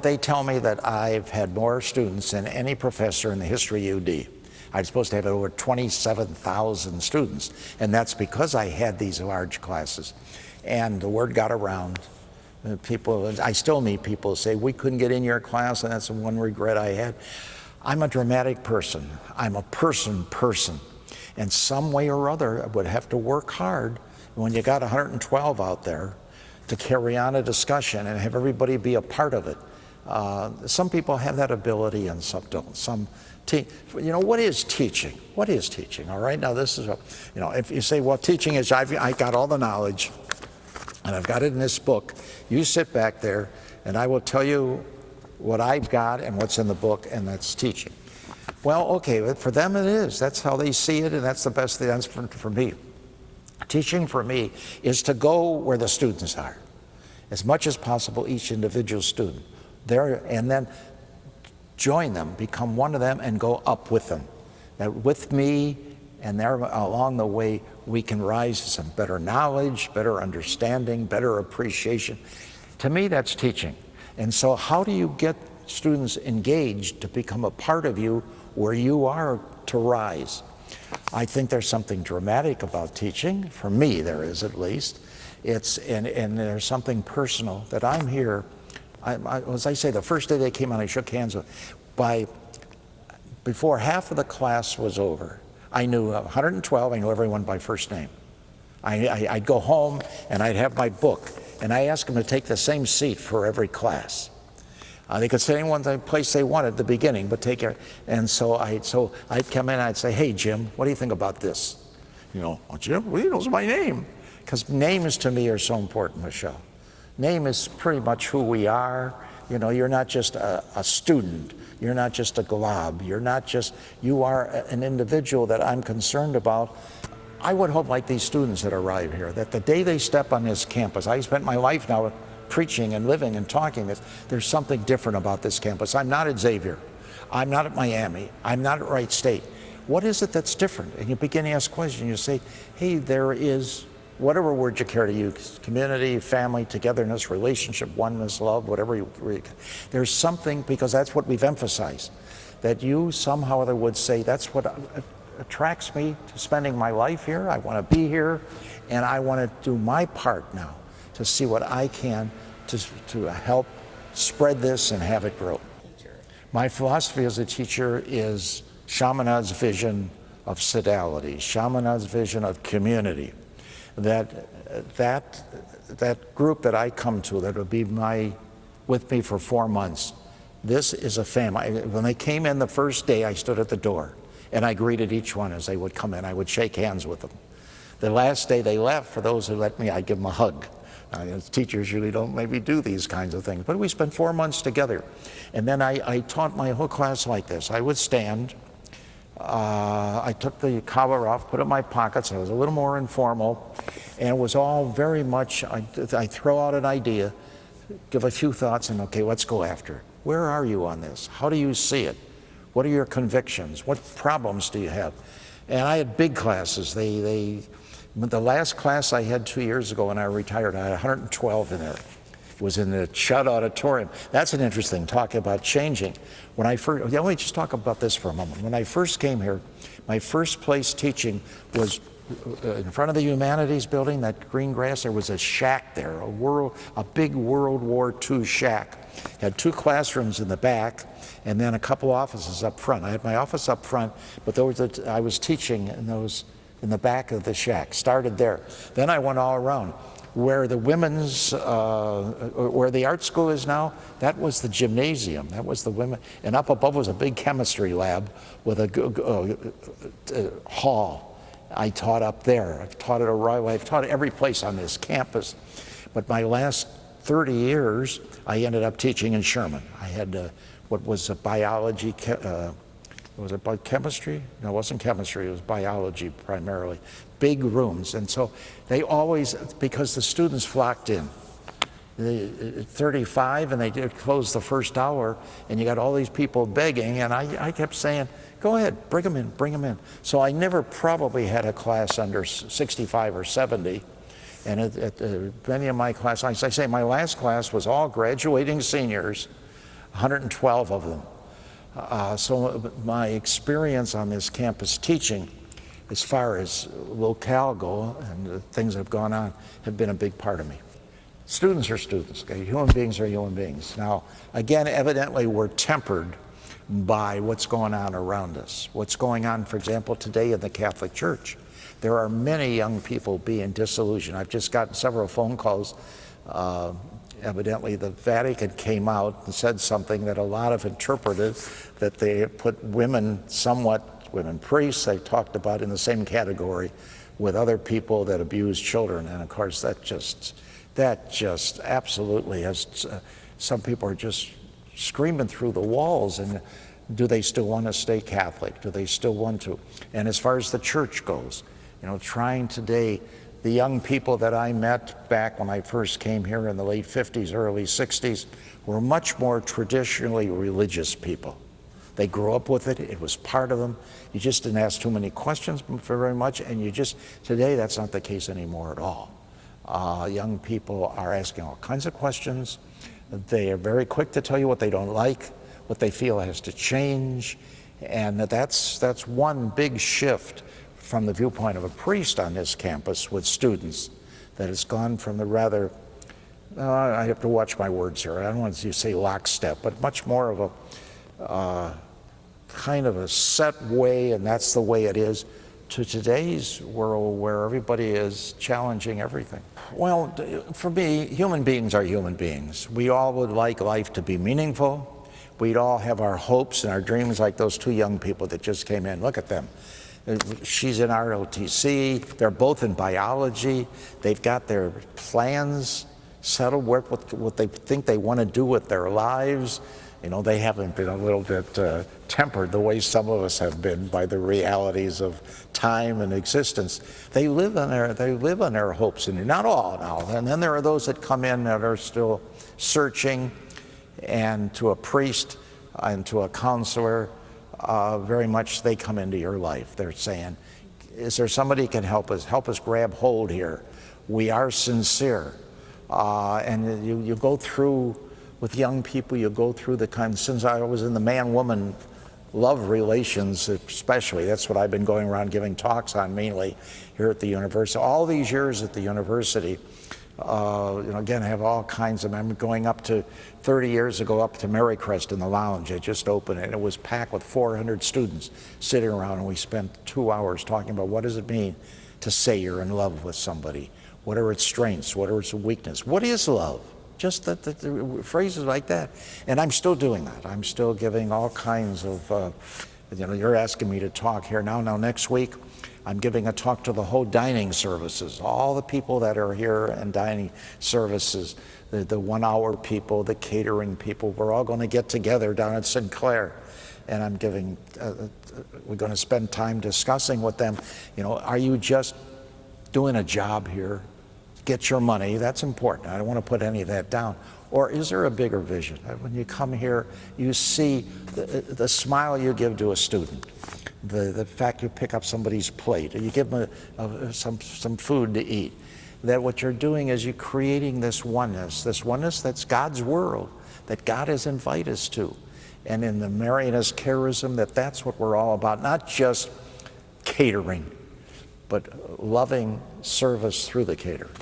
they tell me that I've had more students than any professor in the history of UD. I'm supposed to have over 27,000 students, and that's because I had these large classes. And the word got around. People, I still meet people who say, we couldn't get in your class, and that's the one regret I had. I'm a dramatic person. I'm a person. And some way or other, I would have to work hard when you got 112 out there to carry on a discussion and have everybody be a part of it. Some people have that ability and some don't. What is teaching? What is teaching? All right, now this is, if you say, well, teaching is, I got all the knowledge and I've got it in this book. You sit back there and I will tell you what I've got and what's in the book, and that's teaching. Well, okay, but for them it is. That's how they see it, and that's the best thing. That's for me. Teaching for me is to go where the students are, as much as possible, each individual student there, and then join them, become one of them, and go up with them. That with me, and there along the way, we can rise to some better knowledge, better understanding, better appreciation. To me, that's teaching. And so how do you get students engaged to become a part of you where you are to rise? I think there's something dramatic about teaching. For me, there is at least. And there's something personal that I'm here. As I say, the first day they came on, I shook hands with. Before half of the class was over, I knew 112, I knew everyone by first name. I'd go home and I'd have my book, and I asked them to take the same seat for every class. They could sit in one place they wanted at the beginning, but take care. And so I'd come in and I'd say, hey, Jim, what do you think about this? Oh, Jim, well, he knows my name. Because names to me are so important, Michelle. Name is pretty much who we are. You're not just a student. You're not just a glob. You are an individual that I'm concerned about. I would hope, like these students that arrive here, that the day they step on this campus, I spent my life now preaching and living and talking this, there's something different about this campus. I'm not at Xavier. I'm not at Miami. I'm not at Wright State. What is it that's different? And you begin to ask questions. You say, hey, there is, whatever word you care to use, community, family, togetherness, relationship, oneness, love, whatever there's something, because that's what we've emphasized, that you somehow or other would say, that's what attracts me to spending my life here. I want to be here, and I want to do my part now to see what I can to help spread this and have it grow. My philosophy as a teacher is Chaminade's vision of sodality, Chaminade's vision of community. That group that I come to, that will be with me for 4 months, this is a family. When they came in the first day, I stood at the door and I greeted each one as they would come in. I would shake hands with them. The last day they left, for those who let me, I'd give them a hug. Teachers usually don't maybe do these kinds of things, but we spent 4 months together. And then I taught my whole class like this. I would stand, I took the collar off, put it in my pockets. I was a little more informal, and it was all very much, I throw out an idea, give a few thoughts, and okay, let's go after it. Where are you on this? How do you see it? What are your convictions? What problems do you have? And I had big classes. The last class I had 2 years ago when I retired, I had 112 in there. It was in the Chud Auditorium. That's an interesting talk about changing. Let me just talk about this for a moment. When I first came here, my first place teaching was in front of the Humanities building, that green grass. There was a shack there, a big World War II shack. Had 2 classrooms in the back, and then a couple offices up front. I had my office up front, but I was teaching in the back of the shack. Started there. Then I went all around. Where the women's, where the art school is now, that was the gymnasium. That was the women. And up above was a big chemistry lab with a hall. I taught up there. I've taught at O'Reilly. I've taught every place on this campus. But my last 30 years, I ended up teaching in Sherman. I had what was a biology, was it chemistry? No, it wasn't chemistry, it was biology primarily. Big rooms, and so they always, because the students flocked in. 35, and they did close the first hour, and you got all these people begging, and I kept saying, go ahead, bring them in, bring them in. So I never probably had a class under 65 or 70, and at many of my classes, I say my last class was all graduating seniors 112 of them. So my experience on this campus teaching, as far as locale go and the things that have gone on, have been a big part of me. Students are students, okay? Human beings are human beings. Now, again, evidently we're tempered by what's going on around us. What's going on, for example, today in the Catholic Church. There are many young people being disillusioned. I've just gotten several phone calls. Evidently the Vatican came out and said something that a lot have interpreted, that they put women priests, they talked about in the same category with other people that abuse children. And of course that just absolutely has, some people are just screaming through the walls. And do they still want to stay Catholic? Do they still want to? And as far as the church goes, trying today, the young people that I met back when I first came here in the late 50s, early 60s, were much more traditionally religious people. They grew up with it, it was part of them. You just didn't ask too many questions very much, and today that's not the case anymore at all. Young people are asking all kinds of questions. They are very quick to tell you what they don't like, what they feel has to change, and that's one big shift from the viewpoint of a priest on this campus with students, that has gone from the rather, I have to watch my words here, I don't want to say lockstep, but much more of a kind of a set way, and that's the way it is, to today's world where everybody is challenging everything. Well, for me, human beings are human beings. We all would like life to be meaningful. We'd all have our hopes and our dreams, like those two young people that just came in. Look at them. She's in ROTC, they're both in biology, they've got their plans settled, what they think they want to do with their lives. They haven't been a little bit tempered the way some of us have been by the realities of time and existence. They live on their hopes, and not all now. And then there are those that come in that are still searching, and to a priest and to a counselor, very much they come into your life. They're saying, is there somebody who can help us grab hold here? We are sincere. And you go through, with young people, you go through since I was in the man-woman love relations especially, that's what I've been going around giving talks on mainly here at the university. All these years at the university, again, I have all kinds of, I'm going up to 30 years ago up to Marycrest in the lounge. It just opened and it was packed with 400 students sitting around, and we spent 2 hours talking about what does it mean to say you're in love with somebody? What are its strengths? What are its weaknesses? What is love? Just the phrases like that. And I'm still doing that. I'm still giving all kinds of, you're asking me to talk here now. Now next week, I'm giving a talk to the whole dining services, all the people that are here and dining services, the 1 hour people, the catering people. We're all going to get together down at Sinclair, and I'm giving, we're going to spend time discussing with them, are you just doing a job here? Get your money, that's important. I don't want to put any of that down. Or is there a bigger vision? When you come here, you see the smile you give to a student, the fact you pick up somebody's plate, or you give them some food to eat, that what you're doing is you're creating this oneness that's God's world, that God has invited us to. And in the Marianist charism, that's what we're all about, not just catering, but loving service through the catering.